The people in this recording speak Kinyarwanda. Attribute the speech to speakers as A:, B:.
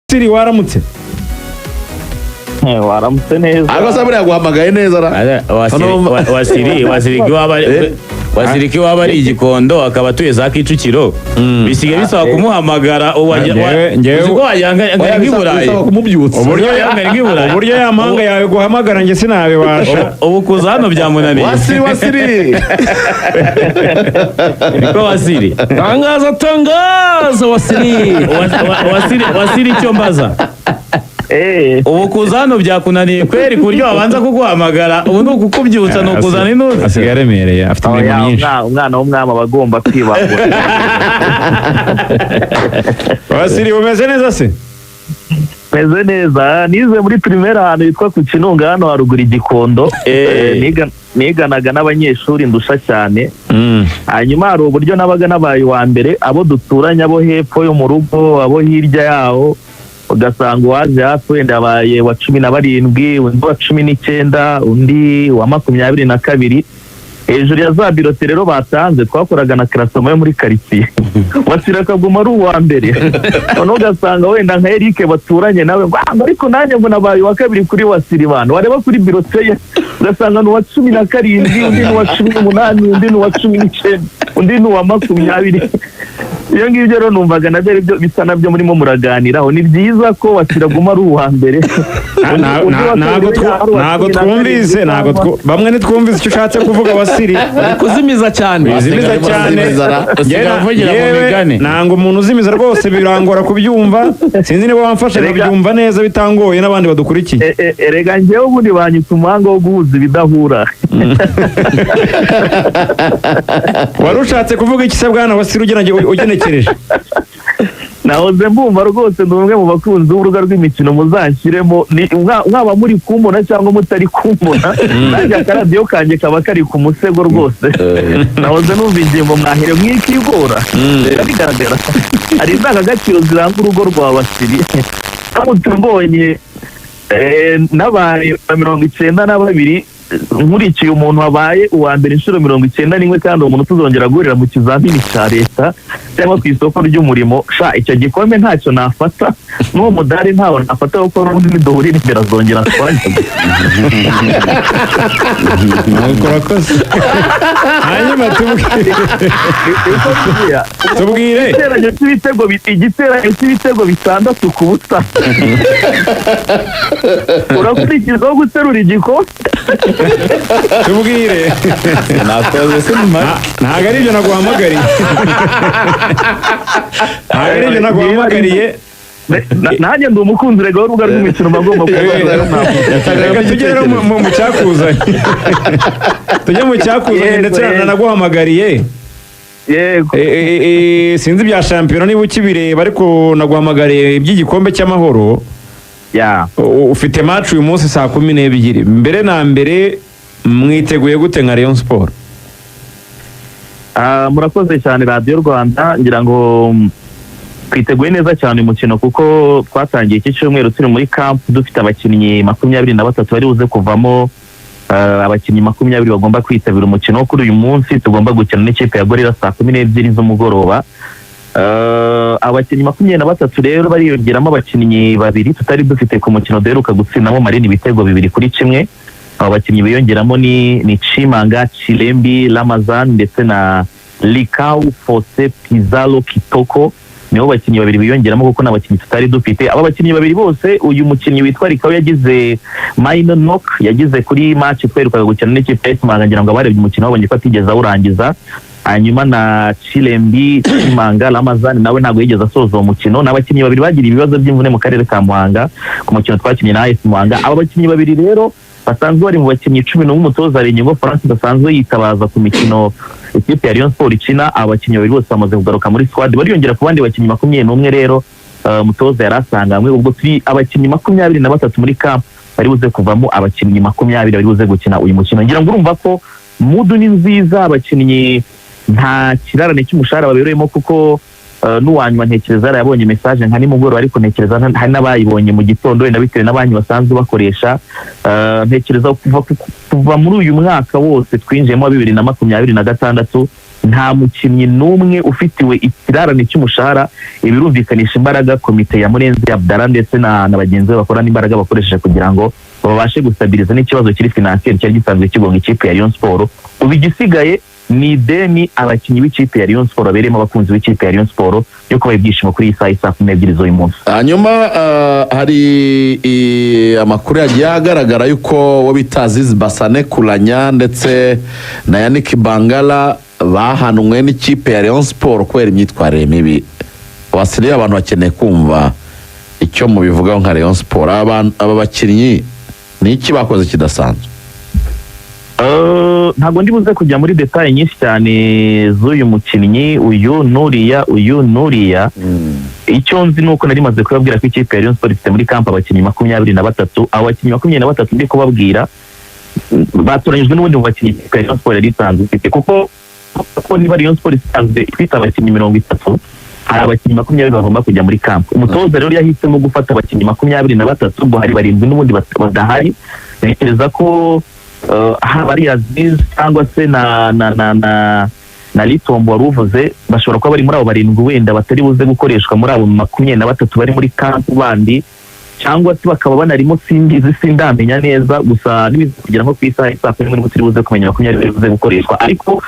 A: Siri waramutse
B: waramutse neza
C: ariko saburi yaguhamagaye neza ra
D: wasiriki waba ari igikondo akaba atuye za Kicukiro bisigaye bisaba kumuhamagara
A: ngewe
D: uburyo
A: yamanga yawe guhamagara nge sinabibasha
D: ubu kuza hano byamunaniye
C: wasiri
D: niko wasiri
E: tangaza
D: wasiri icyo mbaza ubu kuza hano byakunaniye kweri ku buryo wabanza kuguhamagara ubu ni ukukubyutsa ni ukuzana inuzi
A: asigaye aremereye afite imirimo myinshi
B: umwana w'umwami aba agomba kwibangura
A: Wasiri umeze neza se
B: meze neza nize muri primaire ahantu yitwa ku Kinunga hano haruguru igikondo niganaga n'abanyeshuri ndusha cyane hanyuma hari uburyo nabaga nabaye wa mbere abo duturanye abo hepfo yo mu rugo abo hirya yaho ugasanga uwaje hafi wenda abaye wa 17 undi wa 19 undi wa 22 hejuru ya za birote rero batanze twakoraga na klasoma yo muri quartier wasira kaguma ari uwa mbere none ugasanga wenda nka Eric baturanye nawe ariko nanjye ngo nabaye wa kabiri kuri wasiri bana wareba kuri birote ye ugasanga ni wa 17 undi ni wa 18 undi ni wa 19 undi ni wa 20 iyo ngibyo rero numvaga nabyo bisa nabyo murimo muraganiraho ni byiza ko wasiraguma ari uwa mbere
A: ntago twumvise bamwe nitwumvise icyo ushatse kuvuga Wasiri
E: kuzimiza cyane
A: ntango umuntu uzimiza rwose birangora kubyumva sinzi niba wamfasha kubyumva neza bitangoye n'abandi badukurikiye
B: erega njyewe ubundi banyita umuhanga wo guhuza ibidahura
A: wari ushatse kuvuga iki se bwana Wasiri ugenekereje
B: nahoze mbumva rwose ndi umwe mu bakunzi b'urubuga rw'imikino muzanshyiremo mwaba muri kumbona cyangwa mutari kumbona nanjye akaradiyo kanjye kaba kari ku musego rwose nahoze numva ingingo mwahere mwikigora bigaragara hari indangagaciro ziranga urugo rwa Wasiri aramutse mbonye n'abaye 92 nkurikiye umuntu wabaye uwa mbere inshuro 91 kandi umuntu tuzongera guhurira mu kizamini cya leta cyangwa ku isoko ry'umurimo icyo gikombe ntacyo nafata n'uwo mudari ntawo nafata kuko n'ubundi niduhurira imbere azongera twajya
A: hanyuma tubwire
B: igiteranyo cy'ibitego 6 ku busa urakurikizaho guterura igikombe
A: tubwire ntabwo ari ibyo naguhamagariye
B: nanjye ndi umukunzi rega w'urubuga rw'imikino bagomba
A: reka tugere mu cyakuzanye tujye mu cyakuzanye ndetse nanaguhamagariye
B: yego
A: sinzi bya shampiyona niba ukibireba ariko naguhamagariye iby'igikombe cy'amahoro ufite match uyu munsi saa 12 mbere na mbere mwiteguye gute nka Rayon Sport
B: murakoze cyane Radio Rwanda ngira ngo twiteguye neza cyane umukino kuko twatangiye iki cyumweru turi muri camp dufite abakinnyi 23 bari buze kuvamo abakinnyi 20 bagomba kwitabira umukino kuri uyu munsi tugomba gukina n'ikipe ya Gorilla saa 12 z'umugoroba abakinnyi 23 rero bariyongeramo abakinnyi babiri tutari dufite ku mukino duheruka gutsindamo Marine ibitego 2-1 abo bakinnyi biyongeramo ni Chimanga Chilembi Ramazan ndetse na Likau Fose Pizarro Kitoko nibo bakinnyi babiri biyongeramo kuko n'abakinnyi tutari dufite aba bakinnyi babiri bose uyu mukinnyi witwa Likau yagize minor knock yagize kuri match twerukaga gukina n'ikipe Chimanga ngira ngo abarebye umukino babonye ko atigeze awurangiza hanyuma na Chilembi Chimanga Ramazan nawe ntabwo yigeze asoza uwo mukino n'abakinnyi babiri bagira ibibazo by'imvune mu karere ka Muhanga ku mukino twakinnye na AS Muhanga aba bakinnyi babiri rero basanzwe bari mu bakinnyi 10 n'umutoza Renyingo France basanzwe yitabaza ku mikino ikipe ya Rayon Sport ikina abakinnyi babiri bose bamaze kugaruka muri squad bariyongera ku bandi bakinnyi 21 rero umutoza yarasanganywe ubwo turi abakinnyi 23 muri camp bari buze kuvamo abakinnyi 20 bari buze gukina uyu mukino ngira ngo urumva ko mudu ni nziza abakinnyi nta kirarane cy'umushahara babereyemo kuko n'uwanyuma ntekereza yabonye message nka nimugoro ariko ntekereza hari n'abayibonye mu gitondo wenda bitewe n'abanyi basanzwe bakoresha ntekereza kuva muri uyu mwaka wose twinjiyemo 2026 nta mukinnyi n'umwe ufitiwe ikirarane cy'umushahara. Ibirumvikanisha imbaraga komite ya Murenzi Abdallah ndetse na bagenzi be bakora n'imbaraga bakoresheje kugira ngo babashe gustabiriza n'ikibazo kiri financier cyari gisanzwe kigonga ikipe ya Rayon Sport. Ubu igisigaye ni deni abakinnyi b'ikipe ya Rayon Sport babereyemo abakunzi b'ikipe ya Rayon Sport yo kuba ibyishimo kuri iyi saa 12 z'uyu munsi.
C: hanyuma hari amakuru yagiye agaragara yuko wo bita Aziz Basane Kulanya ndetse na Yannick Bangala bahanwe n'ikipe ya Rayon Sport kubera imyitwarire mibi. Wasiriye abantu bakeneye kumva icyo mubivugaho nka Rayon Sport. Aba bakinnyi ni iki bakoze kidasanzwe?
B: Ntabwo ndi buze kujya muri detail nyinshi cyane z'uyu mukinnyi uyu Nuriya. Icyo nzi nuko nari maze kubabwira ko ikipe ya Rayon Sport ifite muri camp abakinnyi 23. Abakinnyi 23 ndi kubabwira batoranyijwe n'ubundi mu bakinnyi ikipe ya Rayon Sport yari isanzwe ifite, kuko niba Rayon Sport isanzwe ifite abakinnyi 30, hari abakinnyi 20 bagomba kujya muri camp. Umutoza rero yahisemo gufata abakinnyi 23, ubwo hari 7 n'ubundi badahari. Ntekereza ko haba ari Aziz cyangwa se na Litombo waruvuze bashobora kuba bari muri abo 7 wenda batari buze gukoreshwa muri abo 23 bari muri camp bandi, cyangwa se bakaba banarimo sindamenya neza, gusa kugira ngo ku isaha 12 turi buze kumenya 20 bari buze gukoreshwa, ariko